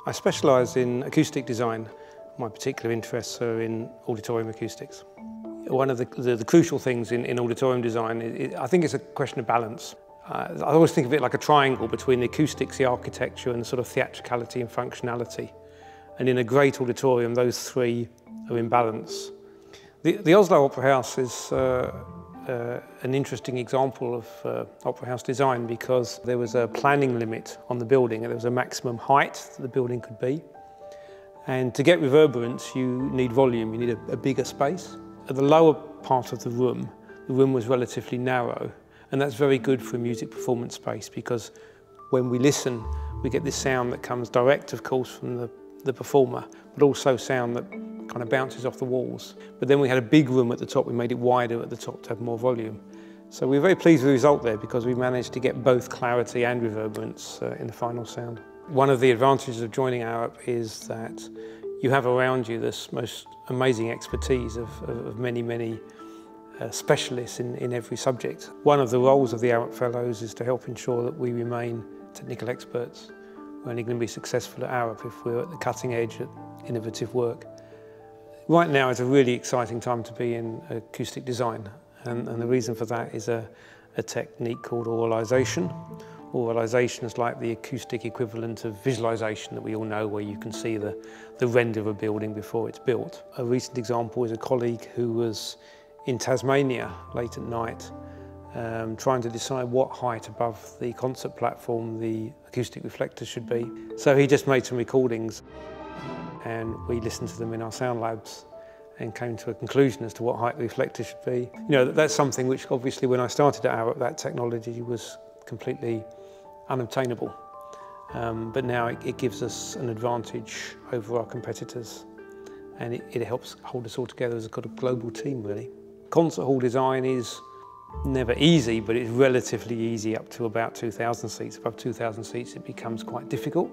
I specialise in acoustic design. My particular interests are in auditorium acoustics. One of the crucial things in auditorium design, I think it's a question of balance. I always think of it like a triangle between the acoustics, the architecture and the sort of theatricality and functionality. And in a great auditorium, those three are in balance. The Oslo Opera House is an interesting example of opera house design because there was a planning limit on the building and there was a maximum height that the building could be. And to get reverberance, you need volume, you need a bigger space. At the lower part of the room was relatively narrow, and that's very good for a music performance space because when we listen, we get this sound that comes direct, of course, from the performer, but also sound that kind of bounces off the walls. But then we had a big room at the top, we made it wider at the top to have more volume. So we were very pleased with the result there because we managed to get both clarity and reverberance in the final sound. One of the advantages of joining Arup is that you have around you this most amazing expertise of many specialists in every subject. One of the roles of the Arup Fellows is to help ensure that we remain technical experts. We're only going to be successful at Arup if we're at the cutting edge at innovative work. Right now is a really exciting time to be in acoustic design, and the reason for that is a technique called auralization. Auralization is like the acoustic equivalent of visualization that we all know, where you can see the render of a building before it's built. A recent example is a colleague who was in Tasmania late at night trying to decide what height above the concert platform the acoustic reflectors should be. So he just made some recordings and we listened to them in our sound labs and came to a conclusion as to what height the reflector should be. You know, that's something which obviously when I started at Arup, that technology was completely unobtainable. But now it gives us an advantage over our competitors, and it helps hold us all together as a kind of global team, really. Concert hall design is never easy, but it's relatively easy up to about 2,000 seats. Above 2,000 seats it becomes quite difficult,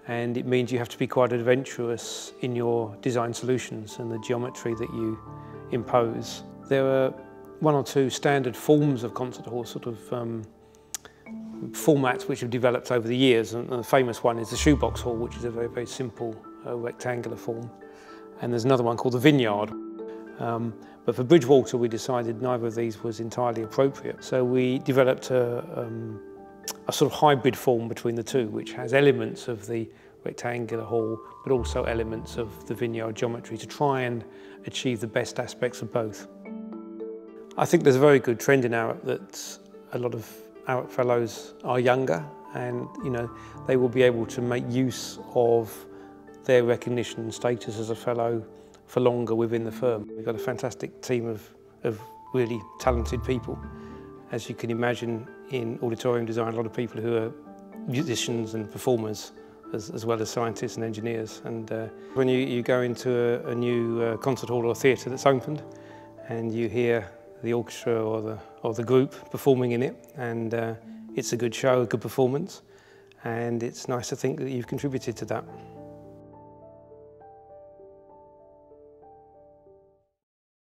and it means you have to be quite adventurous in your design solutions and the geometry that you impose. There are one or two standard forms of concert hall, sort of formats which have developed over the years, and the famous one is the shoebox hall, which is a very simple rectangular form, and there's another one called the vineyard. But for Bridgewater we decided neither of these was entirely appropriate, so we developed a sort of hybrid form between the two, which has elements of the rectangular hall but also elements of the vineyard geometry to try and achieve the best aspects of both. I think there's a very good trend in Arup that a lot of Arup Fellows are younger, and they will be able to make use of their recognition and status as a fellow for longer within the firm. We've got a fantastic team of really talented people. As you can imagine, in auditorium design, a lot of people who are musicians and performers as well as scientists and engineers. And when you go into a new concert hall or theatre that's opened and you hear the orchestra or the group performing in it, and it's a good show, a good performance, and it's nice to think that you've contributed to that.